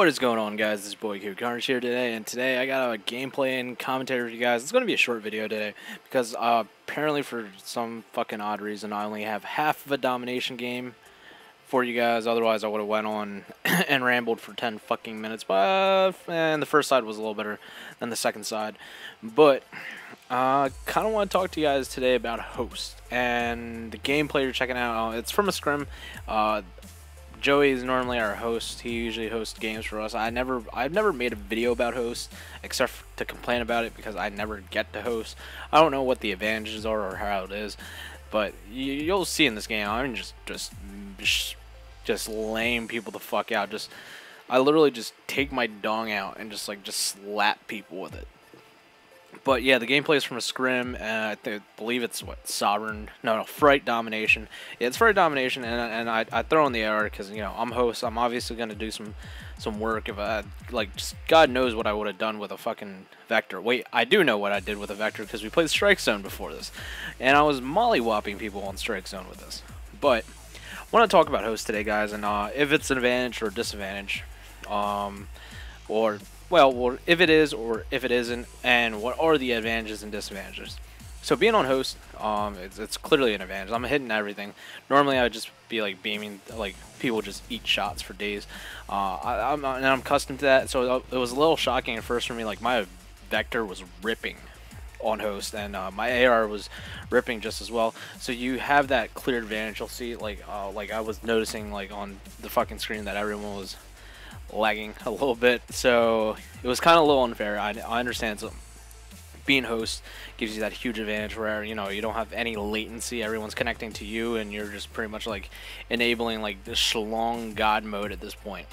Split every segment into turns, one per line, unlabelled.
What is going on, guys? This is boy Q Carnage here today, and today I got a gameplay and commentary for you guys. It's going to be a short video today because apparently for some fucking odd reason I only have half of a domination game for you guys. Otherwise I would have went on and rambled for 10 fucking minutes, but and the first side was a little better than the second side. But kind of want to talk to you guys today about Host and the gameplay you're checking out. It's from a scrim. Joey is normally our host. He usually hosts games for us. I've never made a video about Host except to complain about it because I never get to host. I don't know what the advantages are or how it is, but you'll see in this game. I'm just laying people the fuck out. I literally just take my dong out and just slap people with it. But yeah, the gameplay is from a scrim. I believe it's Sovereign. No, Fright Domination. Yeah, it's Fright Domination, and I throw in the error because I'm host. I'm obviously gonna do some work. If I just God knows what I would have done with a fucking Vector. Wait, I do know what I did with a Vector because we played Strike Zone before this, and I was mollywhopping people on Strike Zone with this. But I want to talk about Host today, guys, and if it's an advantage or disadvantage, well, if it is or if it isn't, and what are the advantages and disadvantages. So being on Host, it's clearly an advantage. I'm hitting everything. Normally I would just be beaming, people just eat shots for days. I'm accustomed to that, so it was a little shocking at first for me. My Vector was ripping on Host, and my AR was ripping just as well. So you have that clear advantage. You'll see, I was noticing on the fucking screen that everyone was lagging a little bit, so it was kind of a little unfair. I understand. So being Host gives you that huge advantage where you don't have any latency. Everyone's connecting to you, and you're just pretty much enabling the Shalong God mode at this point.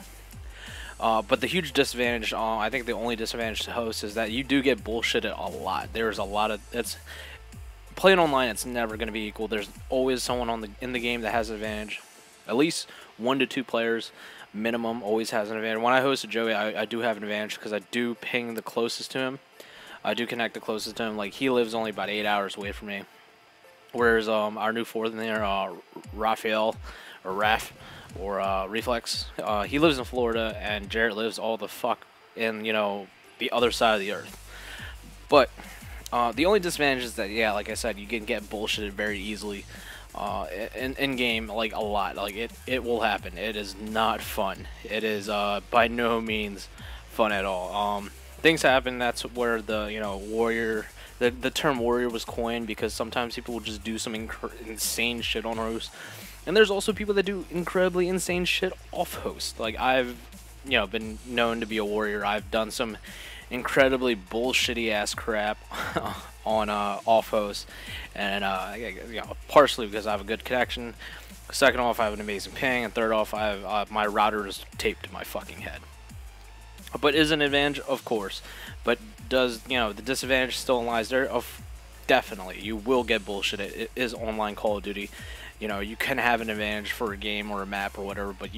But the huge disadvantage, I think the only disadvantage to Host is that you do get bullshitted a lot. There's a lot of playing online. It's never going to be equal. There's always someone in the game that has an advantage. At least 1 to 2 players minimum always has an advantage. When I hosted Joey, I do have an advantage because I do ping the closest to him. I do connect the closest to him. He lives only about 8 hours away from me. Whereas our new fourth in there, Raphael or Raph or Reflex, he lives in Florida, and Jarrett lives all the fuck in the other side of the earth. But the only disadvantage is that, yeah, like I said, you can get bullshitted very easily. In game, a lot. It will happen. It is not fun. It is by no means fun at all. Things happen. That's where the warrior, the term warrior was coined, because sometimes people will just do some insane shit on Host, and there's also people that do incredibly insane shit off Host. I've been known to be a warrior. I've done some incredibly bullshitty ass crap on off Host, and partially because I have a good connection. Second off, I have an amazing ping, and third off, I have my router is taped to my fucking head. But is an advantage, of course. But does the disadvantage still lies there? Definitely, you will get bullshitted. It is online Call of Duty. You can have an advantage for a game or a map or whatever, but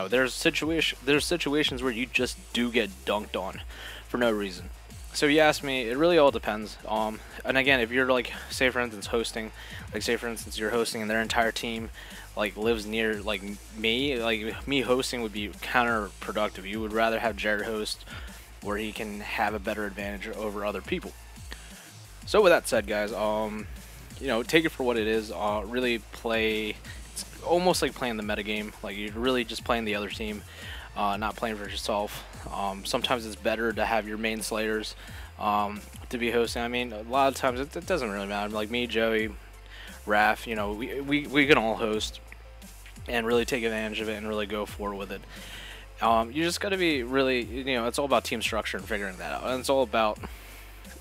there's situations where you just do get dunked on for no reason. So you ask me, it really all depends. And again, if you're say for instance hosting, say for instance you're hosting and their entire team lives near me hosting would be counterproductive. You would rather have Jared host where he can have a better advantage over other people. So with that said, guys, take it for what it is. Really play. It's almost like playing the metagame. You're really just playing the other team, not playing for yourself. Sometimes it's better to have your main slayers to be hosting. I mean, a lot of times it doesn't really matter. Me, Joey, Raph, we can all host and really take advantage of it and really go forward with it. You just got to be really, it's all about team structure and figuring that out. And it's all about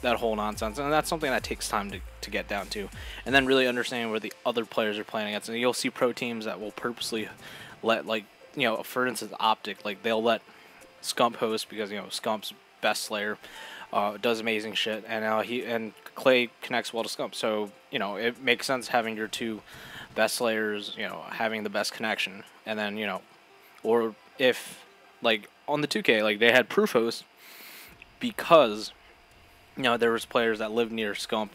that whole nonsense, and that's something that takes time to get down to, and then really understanding where the other players are playing against. And you'll see pro teams that will purposely let for instance Optic, they'll let Scump host because Scump's best slayer, does amazing shit, and Clay connects well to Scump, so it makes sense having your two best slayers having the best connection. And then or if on the 2K they had proof host because there was players that lived near Scump,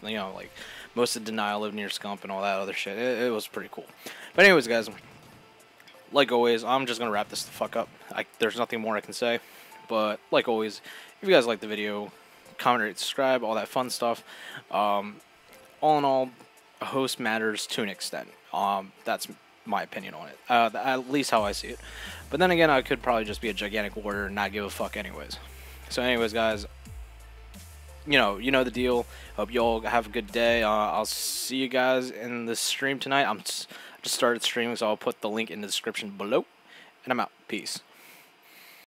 most of Denial lived near Scump and all that other shit. It was pretty cool. But anyways, guys, like always, I'm just gonna wrap this the fuck up. There's nothing more I can say. But like always, if you guys like the video, comment, rate, subscribe, all that fun stuff. All in all, a host matters to an extent. That's my opinion on it. At least how I see it. But then again, I could probably just be a gigantic warrior and not give a fuck anyways. So anyways, guys, you know the deal. Hope you all have a good day. I'll see you guys in the stream tonight. I just started streaming, so I'll put the link in the description below. And I'm out. Peace.